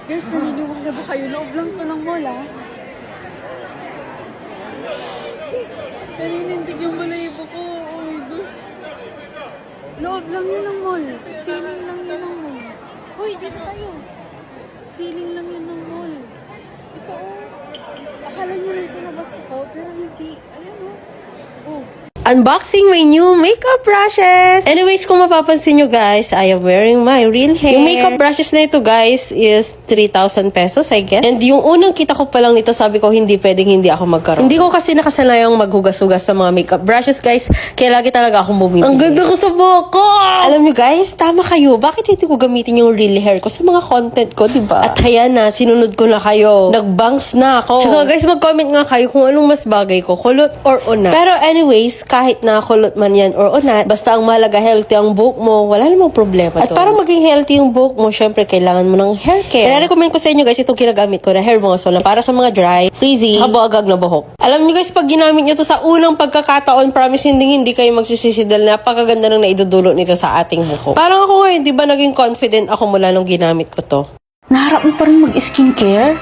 Guys, naniniwala ba kayo? Loob lang to ng mall, ah. Naninindig yung balayibo ko. Oh my gosh. Loob lang yun ng mall. Ceiling lang yun ng mall. Uy, dito tayo. Ceiling lang yun ng mall. Ito, oh. Akala nyo na sa labas ako, pero hindi. Ayan, oh. Oh. Unboxing my new makeup brushes! Anyways, kung mapapansin nyo guys, I am wearing my real hair. Yung makeup brushes na ito guys is 3,000 pesos, I guess. And yung unang kita ko pa lang nito, sabi ko hindi pwedeng hindi ako magkaroon. Hindi ko kasi nakasanayang maghugas-hugas sa mga makeup brushes guys, kaya lagi talaga akong bumibili. Ang ganda ko sa buhok ko! Alam nyo guys, tama kayo. Bakit hindi ko gamitin yung real hair ko sa mga content ko, diba? At ayan na, sinunod ko na kayo. Nag-bangs na ako. Tsaka guys, mag-comment nga kayo kung anong mas bagay ko, kulot or unat. Pero anyways, kahit na kulot man yan or unat, basta ang mahalaga healthy ang buhok mo, wala namang problema to. At para maging healthy yung buhok mo, syempre kailangan mo ng hair care. Kaya-recommend ko sa inyo guys, itong ginagamit ko na hair mosso na para sa mga dry, frizzy, saka buagag na buhok. Alam niyo guys, pag ginamit nyo to sa unang pagkakataon, promise hindi kayo magsisisi dahil napakaganda nang naidudulot nito sa ating buhok. Parang ako ngayon, di ba naging confident ako mula nung ginamit ko to. Naharap mo pa rin mag-skincare?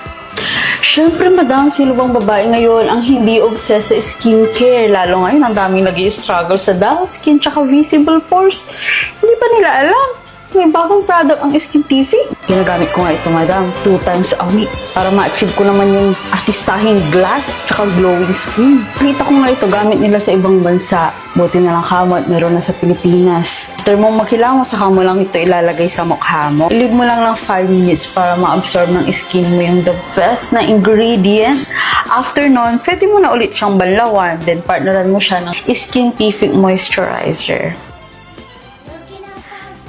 Siyempre, madam, sino bang babae ngayon ang hindi obsessed sa skincare? Lalo ngayon, ang daming nag-i-struggle sa dull skin tsaka visible pores. Hindi pa nila alam. May bagong product ang Skin TV. Ginagamit ko nga ito, madam, 2 times a week para ma-achieve ko naman yung artistahing glass tsaka glowing skin. Nakita ko nga ito, gamit nila sa ibang bansa. Buti na lang kamo at meron na sa Pilipinas. After mong makilamos, saka mo lang ito ilalagay sa mukha mo. I-leave mo lang ng 5 minutes para ma-absorb ng skin mo yung the best na ingredient. After nun, pwede mo na ulit siyang banlawan. Then, partneran mo siya ng Skin TV Moisturizer.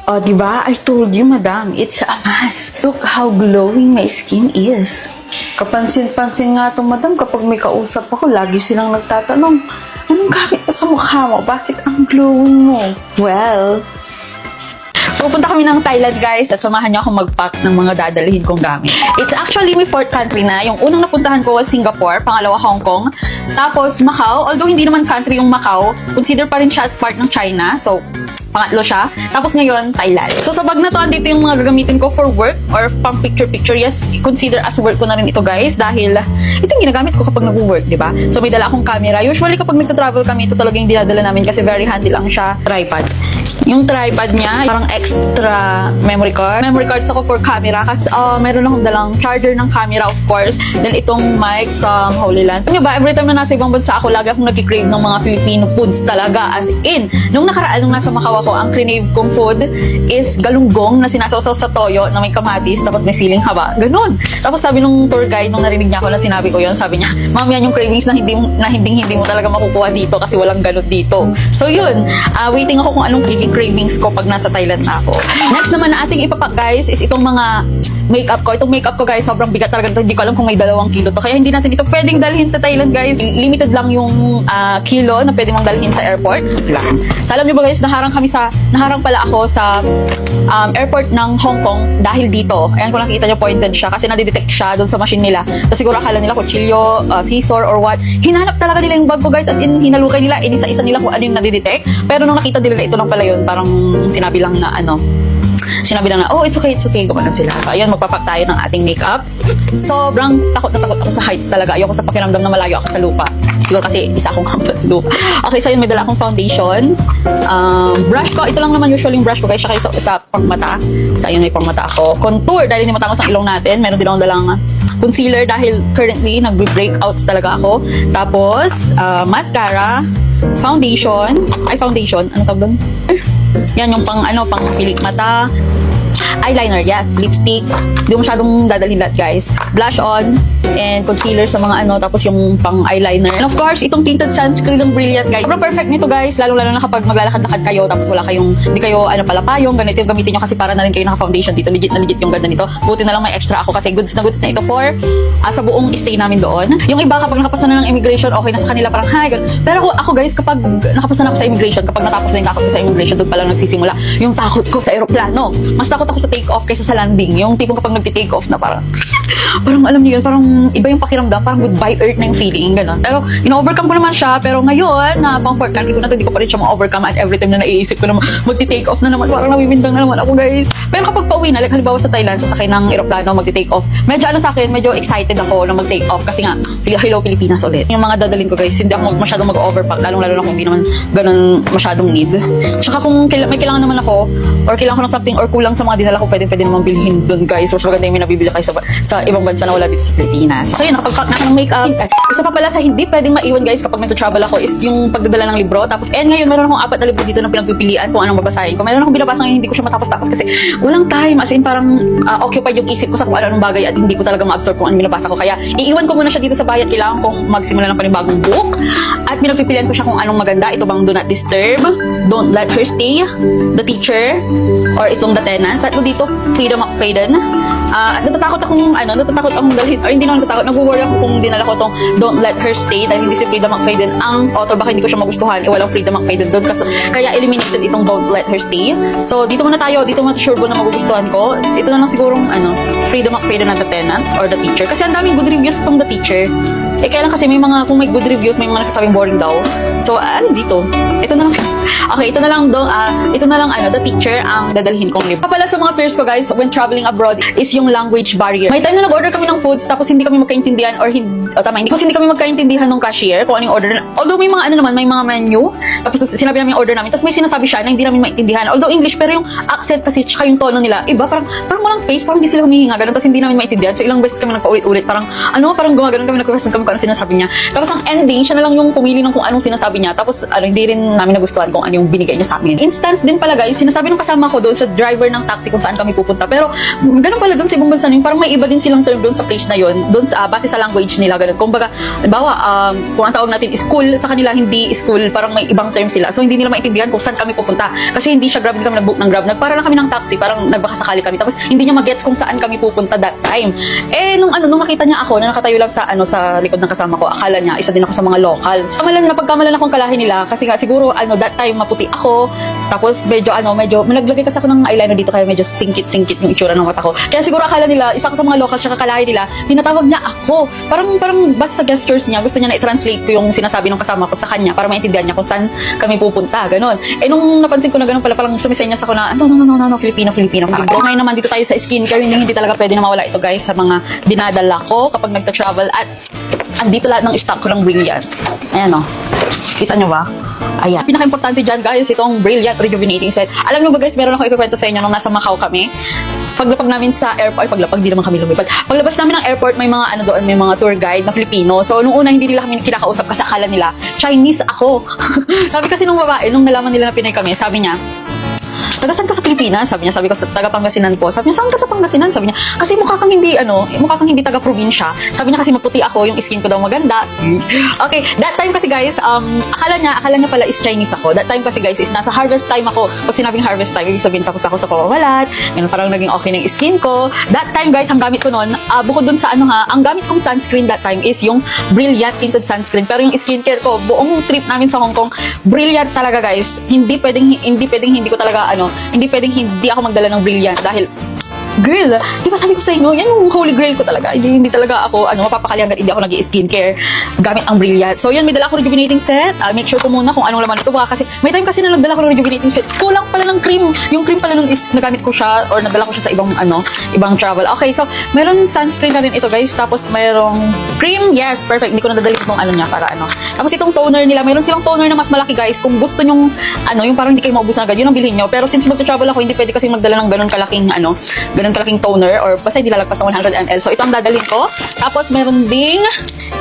Oh, diba? I told you, madam, it's a must. Look how glowing my skin is. Kapansin-pansin nga ito, madam, kapag may kausap ako, lagi silang nagtatanong, anong gamit mo sa mukha mo? Bakit ang glowing mo? Well, pupunta kami ng Thailand, guys, at samahan niyo ako mag-pack ng mga dadalhin kong gamit. It's actually my 4th country na. Yung unang napuntahan ko was Singapore, pangalawa Hong Kong, tapos Macau. Although hindi naman country yung Macau, consider pa rin siya as part ng China. So, pangatlo siya. Tapos ngayon, Thailand. So, sa bag na to, andito yung mga gagamitin ko for work or pang picture-picture. Yes, consider as work ko na rin ito, guys, dahil ito yung ginagamit ko kapag nag-work, di ba? So, may dala akong camera. Usually, kapag nagta-travel kami, ito talaga yung dinadala namin kasi very handy lang siya. Tripod. Yung tripod niya, parang extra memory card. Memory cards ako for camera kasi meron akong dalang charger ng camera, of course. Then, itong mic from Holy Land. Alam nyo ba, every time na nasa ibang bansa ako, lagi akong nag-crave ng mga Filipino foods talaga. As in, nung nakaraan, nung nasa Macau ako, ang crave kong food is galunggong na sinasawsaw sa toyo na may kamatis tapos may siling haba. Ganun. Tapos sabi nung tour guide, nung narinig niya ako na sinabi ko yon, sabi niya, ma'am, yan yung cravings na hindi mo talaga makukuha dito kasi walang ganun dito. So yun, waiting ako kung anong magiging cravings ko pag nasa Thailand na ako. Next naman na ating ipapak guys is itong mga makeup ko. Itong makeup ko guys, sobrang bigat talaga ito. Hindi ko alam kung may 2 kilo to. Kaya hindi natin ito pwedeng dalhin sa Thailand guys. Limited lang yung kilo na pwede mong dalhin sa airport. Lang. So alam niyo ba guys, naharang pala ako sa airport ng Hong Kong dahil dito. Ayan, kung nakita niyo, pointed siya kasi nadidetect siya doon sa machine nila. Tapos siguro akala nila kutsilyo, scissor or what. Hinanap talaga nila yung bag ko guys, as in hinalukay nila, inisa-isa nila kung ano yung nadidetect. Pero nung nakita nila ito lang pala yun, parang sinabi lang na oh, it's okay, gumanon sila. So, ayun, magpapak tayo ng ating makeup. Sobrang takot na takot ako sa heights talaga. Ayoko sa pakiramdam na malayo ako sa lupa. Siguro kasi isa akong hampat sa lupa. Okay, so yun, may dala akong foundation. Brush ko, ito lang naman usually yung brush ko guys, saka sa pangmata. So, ayun, may pangmata ako. Contour, dahil hindi matangos ang ilong natin. Meron din akong dalang concealer dahil currently nag-breakouts talaga ako. Tapos, mascara, foundation, ano tawag doon? Yan yung pang pilik mata, eyeliner, yes, lipstick. Hindi ko masyadong dadalhin lahat guys. Blush on and concealer sa mga tapos yung pang eyeliner. And of course, itong tinted sunscreen ng Brilliant guys. Sobrang perfect nito guys, lalo na kapag maglalakad-lakad kayo tapos hindi kayo palapayong, ganito yung gamitin nyo kasi para na rin kayo naka-foundation dito. Legit na legit yung ganda nito. Buti na lang may extra ako kasi goods na ito for sa buong stay namin doon. Yung iba kapag nakapasa na ng immigration, okay na sa kanila parang hi. Pero ako guys, kapag nakapasa na ako sa immigration, kapag natapos na yung takot ko sa immigration, doon pa lang nagsisimula yung takot ko sa eroplano. Mas takot ako sa sa take off kaysa sa landing. Yung tipong kapag nagti-take off na parang alam niyo yun, parang iba yung pakiramdam, parang goodbye earth na yung feeling, gano'n. Pero, ino-overcome ko naman siya, pero ngayon, na pang fourth country ko na, hindi ko pa rin siya ma-overcome at every time na naiisip ko na magti-take off na naman, parang nawimindang na naman ako, guys. Pero kapag pauwi na, like halimbawa sa Thailand, sasakay ng eroplano, magti-take off, medyo sa akin, medyo excited ako na mag-take off kasi nga, hello Pilipinas ulit. Yung mga dadalhin ko, guys, hindi ako masyadong mag-overpack, lalong-lalo na kung hindi naman ganun masyadong need. Tsaka kung may kailangan naman ako, or kailangan ko ng something, or kulang sa mga dinala ko, pwede naman bilhin doon, guys. So, maganda yung nabibili kayo sa ibang bansa na wala dito sa Pilipinas. So, yun, nakapag-pack na ako ng makeup. Isa pa pala sa hindi pwedeng maiwan, guys, kapag may travel ako is yung pagdadala ng libro. Tapos, ngayon, meron akong 4 na libro dito na pinagpipilian kung anong babasahin ko. Meron akong binabasa ngayon, hindi ko siya matapos-tapos kasi walang time. As in, parang occupied yung isip ko sa kung anong bagay at hindi ko talaga ma-absorb kung anong binabasa ko. Kaya, iiwan ko muna siya dito sa bayat. Kailangan kong magsimula ng panibagong book. At pinagpipilian ko siya kung anong maganda. Ito bang Do Not Disturb, Don't Let Her Stay, The Teacher, or itong The Tenant. Tatlo dito, Freedom of Faden. Natatakot akong dalhin, or hindi naman natatakot, nag-worry ako kung dinala ko tong Don't Let Her Stay dahil hindi si Freedom McFadden ang author, baka hindi ko siya magustuhan, walang Freedom McFadden doon kaya eliminated itong Don't Let Her Stay. So dito muna tayo, dito muna sure ko na magugustuhan ko. Ito na lang sigurong Freedom McFadden na The Tenant or The Teacher kasi ang daming good reviews itong The Teacher. Kailan kasi kung may good reviews, may mga nagsasabing boring daw. So, dito? Ito na lang. Okay, ito na lang The Teacher ang dadalhin kong libro. Pala sa mga fears ko, guys, when traveling abroad is yung language barrier. May time na nag-order kami ng foods, tapos hindi kami magkaintindihan or hindi kami magkaintindihan ng cashier kung anong order. Although may mga may mga menu, tapos sinabi namin yung order namin, tapos may sinasabi siya na hindi namin maintindihan. Although English, pero yung accent kasi, tsaka yung tono nila, iba, parang walang space, parang hindi sila humihinga, ganun, tapos hindi namin maintindihan. So, ilang beses kami nagpaulit-ulit, parang gumagano'n kami, nag-question kami kung ano sinasabi niya. Tapos ang ending, siya na lang yung pumili ng kung anong sinasabi niya. Tapos hindi rin namin nagustuhan kung ano yung binigay niya sa amin. Instance din pala, guys, sinasabi ng kasama ko doon sa driver ng taxi kung saan kami pupunta. Pero ganun pala doon sa ibang bansa, parang may iba din silang term doon sa place na yon, doon sa base sa language nila, ganun. Kumbaga, halimbawa, kung ang tawag natin is school, sa kanila hindi school, parang may ibang term sila. So hindi nila maintindihan kung saan kami pupunta. Kasi hindi siya Grab, hindi kami nag-book ng Grab. Nagpara lang kami ng taxi, parang nagbakasakali kami. Tapos hindi niya mag-gets kung saan kami pupunta that time. Nung makita niya ako na nakatayo lang sa likod ng kasama ko, akala niya isa din ako sa mga locals. Napagkamalan akong kalahin nila kasi nga siguro that time maputi ako. Tapos medyo naglagay kasi ako ng eyeliner dito kaya medyo singkit yung itsura ng mata ko. Kaya siguro akala nila isa ako sa mga locals, siya kakalahin nila. Tinatawag niya ako. Parang basta sa gestures niya, gusto niya na i-translate ko yung sinasabi ng kasama ko sa kanya para maintindihan niya kung saan kami pupunta, ganon. Nung napansin ko na ganon pala, parang sumisenyas ako na no, Filipino. Ngayon naman dito tayo sa skincare, hindi talaga pwede na mawala ito, guys, sa mga dinadala ko kapag nagta-travel at andito lahat ng stock ko ng Brilliant. Ayan o. Kita nyo ba? Ayan. Pinaka-importante dyan, guys, itong Brilliant Rejuvenating Set. Alam nyo ba, guys, meron ako ikikwento sa inyo nung nasa Macau kami. Paglapag namin sa airport, di naman kami lumipad. Paglabas namin ng airport, may mga doon, may mga tour guide na Filipino. So, nung una, hindi nila kami kinakausap kasi akala nila, Chinese ako. Sabi kasi nung babae, nung nalaman nila na Pinay kami, sabi niya, taga-saan ka sa Pilipinas? Sabi ko, taga Pangasinan po. Sabi niya, saan ka sa Pangasinan? Sabi niya, kasi mukha kang hindi taga-probinsya. Sabi niya kasi maputi ako, yung skin ko daw maganda. Okay, that time kasi, guys, akala niya pala is Chinese ako. That time kasi, guys, is nasa harvest time ako. Pag sinabing harvest time, ibig sabihin tapos ako sa pamawalat. Ganun, parang naging okay na yung skin ko. That time, guys, ang gamit ko noon, bukod dun sa ang gamit kong sunscreen that time is yung Brilliant Tinted Sunscreen. Pero yung skincare ko, buong trip namin sa Hong Kong, Brilliant talaga, guys. Hindi pwedeng hindi ko talaga hindi pwedeng hindi ako magdala ng Brilliant dahil girl, di ba sabi ko sa inyo, yan yung holy grail ko talaga. Hindi talaga ako, mapapakali hanggang hindi ako nag-skincare gamit ang Brilliant. So, yun, may dala ako rejuvenating set. Make sure ko muna kung anong laman ito. Baka kasi, may time kasi na nagdala ko ng rejuvenating set. Kulang pala ng cream. Yung cream pala nun is nagamit ko siya or nagdala ko siya sa ibang travel. Okay, so, meron sunscreen na rin ito, guys. Tapos, mayroong cream. Yes, perfect. Hindi ko nadadali itong niya para Tapos, itong toner nila. Meron silang toner na mas malaki, guys. Kung gusto nyong, yung parang hindi kayo maubusan agad, yun ang bilhin nyo. Pero, since magta-travel ako, hindi pwede kasi magdala ng ganun kalaking toner or basta hindi lalagpas ng 100 ml. So, ito ang dadalhin ko. Tapos, meron ding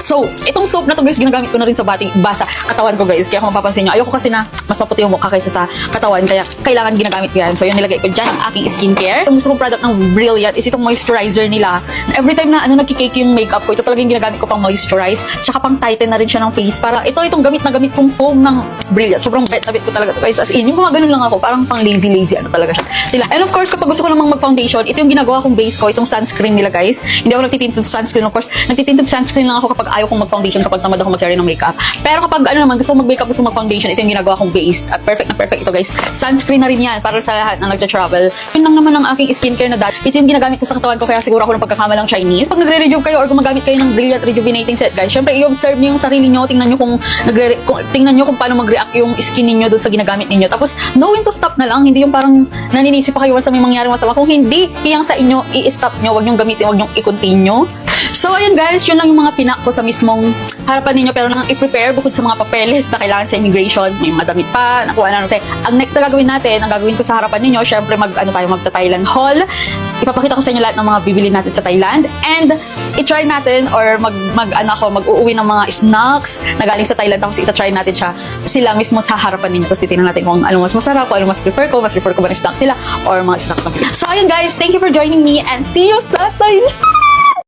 soap. Itong soap na to, guys, ginagamit ko na rin sa basa katawan ko, guys. Kaya kung mapapansin nyo, ayoko kasi na mas maputi yung mukha kaysa sa katawan. Kaya, kailangan ginagamit ko yan. So, yun, nilagay ko dyan ang aking skincare. Itong gusto kong product ng Brilliant is itong moisturizer nila. Every time na nagkikake yung makeup ko, ito talaga yung ginagamit ko pang moisturize. Tsaka pang tighten na rin siya ng face. Para itong gamit kong foam ng Brilliant. Sobrang bet na bet ko talaga to, guys. As in, yung mga ganun lang ako. Parang pang lazy talaga siya. And of course, kapag gusto ko namang mag-foundation, Ito yung ginagawa kong base ko, itong sunscreen nila guys. Hindi ako nagtitinted sunscreen. Of course, nagtitinted sunscreen lang ako kapag ayaw kong mag-foundation, kapag tamad ako mag-carry ng makeup. Pero kapag ano naman, gusto ko mag-makeup, gusto ko mag-foundation, ito yung ginagawa kong base. At perfect na perfect ito guys. Sunscreen na rin yan para sa lahat na nagtra-travel. Yun lang naman ang aking skincare na dati. Ito yung ginagamit ko sa katawan ko, kaya siguro ako ng pagkakamalang Chinese. Pag nagre-rejuve kayo or gumagamit kayo ng Brilliant Rejuvenating Set guys, syempre i-observe niyo yung sarili niyo, tingnan niyo tingnan niyo kung paano mag-react yung skin niyo doon sa ginagamit niyo. Tapos know when to stop na lang, hindi yung parang naninisip pa kayo once may mangyari masama. Kung hindi, iyang sa inyo, i-stop niyo, wag niyo gamitin, wag niyo i-continue. So, ayun guys, yun lang yung mga pinak ko sa mismong harapan ninyo. Pero nang i-prepare, bukod sa mga papeles na kailangan sa immigration, may madamit pa, nakuha na natin. Ang next na gagawin natin, ang gagawin ko sa harapan ninyo, syempre magta-Thailand haul. Ipapakita ko sa inyo lahat ng mga bibili natin sa Thailand. And, i-try natin or mag-uuwi ng mga snacks na galing sa Thailand. Tapos ita-try natin sila mismo sa harapan ninyo. Tapos titignan natin kung ano mas masarap, kung ano mas prefer ko ba ng snacks nila or mga snacks na. So, ayun guys, thank you for joining me and see you sa Thailand!